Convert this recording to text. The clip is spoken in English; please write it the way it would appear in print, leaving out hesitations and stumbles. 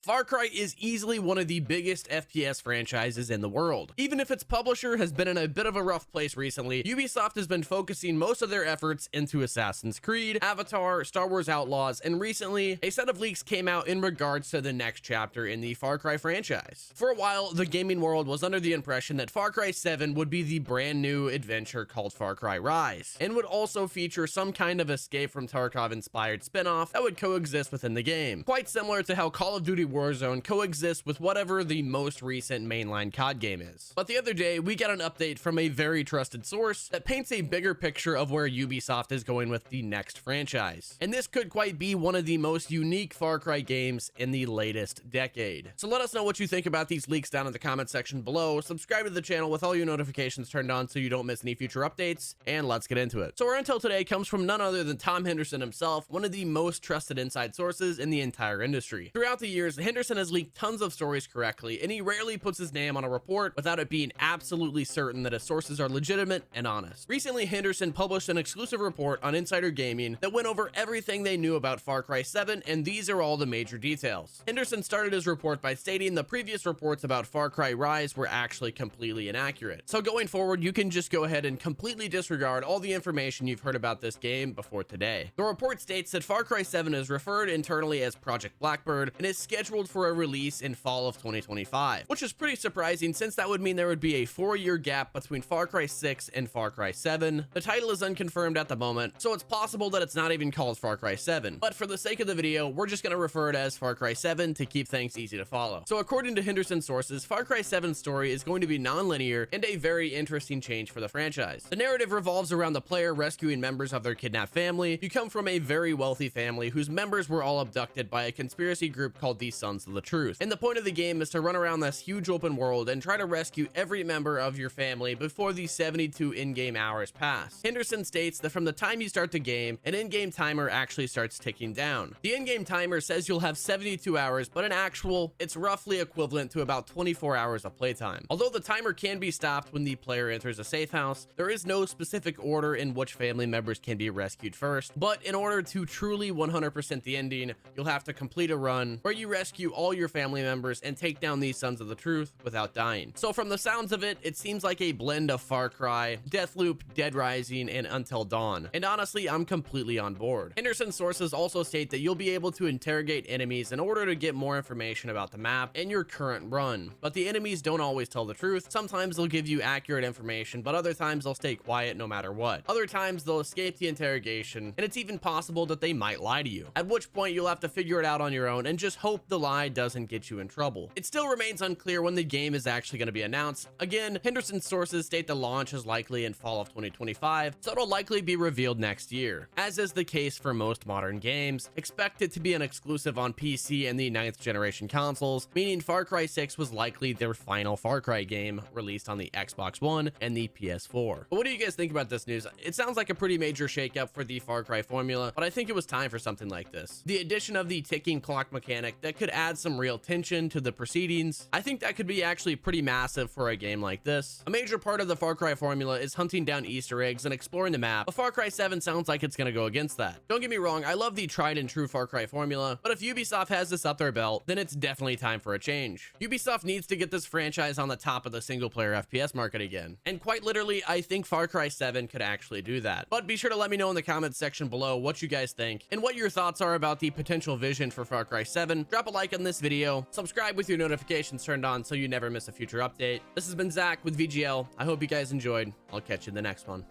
Far Cry is easily one of the biggest FPS franchises in the world. Even if its publisher has been in a bit of a rough place recently, Ubisoft has been focusing most of their efforts into Assassin's Creed, Avatar, Star Wars Outlaws, and recently, a set of leaks came out in regards to the next chapter in the Far Cry franchise. For a while, the gaming world was under the impression that Far Cry 7 would be the brand new adventure called Far Cry Rise, and would also feature some kind of escape from Tarkov-inspired spin-off that would coexist within the game, quite similar to how Call of Duty Warzone coexists with whatever the most recent mainline COD game is. But the other day, we got an update from a very trusted source that paints a bigger picture of where Ubisoft is going with the next franchise. And this could quite be one of the most unique Far Cry games in the latest decade. So let us know what you think about these leaks down in the comment section below. Subscribe to the channel with all your notifications turned on so you don't miss any future updates, and let's get into it. So our intel today comes from none other than Tom Henderson himself, one of the most trusted inside sources in the entire industry. Throughout the years, Henderson has leaked tons of stories correctly, and he rarely puts his name on a report without it being absolutely certain that his sources are legitimate and honest. Recently, Henderson published an exclusive report on Insider Gaming that went over everything they knew about Far Cry 7, and these are all the major details. Henderson started his report by stating the previous reports about Far Cry Rise were actually completely inaccurate. So going forward, you can just go ahead and completely disregard all the information you've heard about this game before today. The report states that Far Cry 7 is referred internally as Project Blackbird and is scheduled for a release in fall of 2025, which is pretty surprising since that would mean there would be a 4-year gap between Far Cry 6 and Far Cry 7. The title is unconfirmed at the moment, so it's possible that it's not even called Far Cry 7, but for the sake of the video, we're just going to refer it as Far Cry 7 to keep things easy to follow. So according to Henderson sources, Far Cry 7's story is going to be non-linear and a very interesting change for the franchise. The narrative revolves around the player rescuing members of their kidnapped family. You come from a very wealthy family whose members were all abducted by a conspiracy group called the Sons of the Truth. And the point of the game is to run around this huge open world and try to rescue every member of your family before the 72 in-game hours pass. Henderson states that from the time you start the game, an in-game timer actually starts ticking down. The in-game timer says you'll have 72 hours, but in actual, it's roughly equivalent to about 24 hours of playtime. Although the timer can be stopped when the player enters a safe house, there is no specific order in which family members can be rescued first, but in order to truly 100% the ending, you'll have to complete a run where you rescue all your family members and take down these Sons of the Truth without dying. So from the sounds of it, it seems like a blend of Far Cry, Deathloop, Dead Rising, and Until Dawn. And honestly, I'm completely on board. Henderson sources also state that you'll be able to interrogate enemies in order to get more information about the map and your current run. But the enemies don't always tell the truth. Sometimes they'll give you accurate information, but other times they'll stay quiet no matter what. Other times they'll escape the interrogation, and it's even possible that they might lie to you, at which point you'll have to figure it out on your own and just hope the lie doesn't get you in trouble. It still remains unclear when the game is actually going to be announced. Again, Henderson sources state the launch is likely in fall of 2025, so it'll likely be revealed next year. As is the case for most modern games, expect it to be an exclusive on PC and the 9th generation consoles, meaning Far Cry 6 was likely their final Far Cry game released on the Xbox One and the PS4. But what do you guys think about this news? It sounds like a pretty major shakeup for the Far Cry formula, but I think it was time for something like this. The addition of the ticking clock mechanic that could add some real tension to the proceedings, I think that could be actually pretty massive for a game like this. A major part of the Far Cry formula is hunting down Easter eggs and exploring the map, but Far Cry 7 sounds like it's going to go against that. Don't get me wrong, I love the tried and true Far Cry formula, but if Ubisoft has this up their belt, then it's definitely time for a change. Ubisoft needs to get this franchise on the top of the single player FPS market again. And quite literally, I think Far Cry 7 could actually do that. But be sure to let me know in the comments section below what you guys think and what your thoughts are about the potential vision for Far Cry 7. Drop a like on this video, subscribe with your notifications turned on so you never miss a future update. This has been Zach with VGL. I hope you guys enjoyed. I'll catch you in the next one.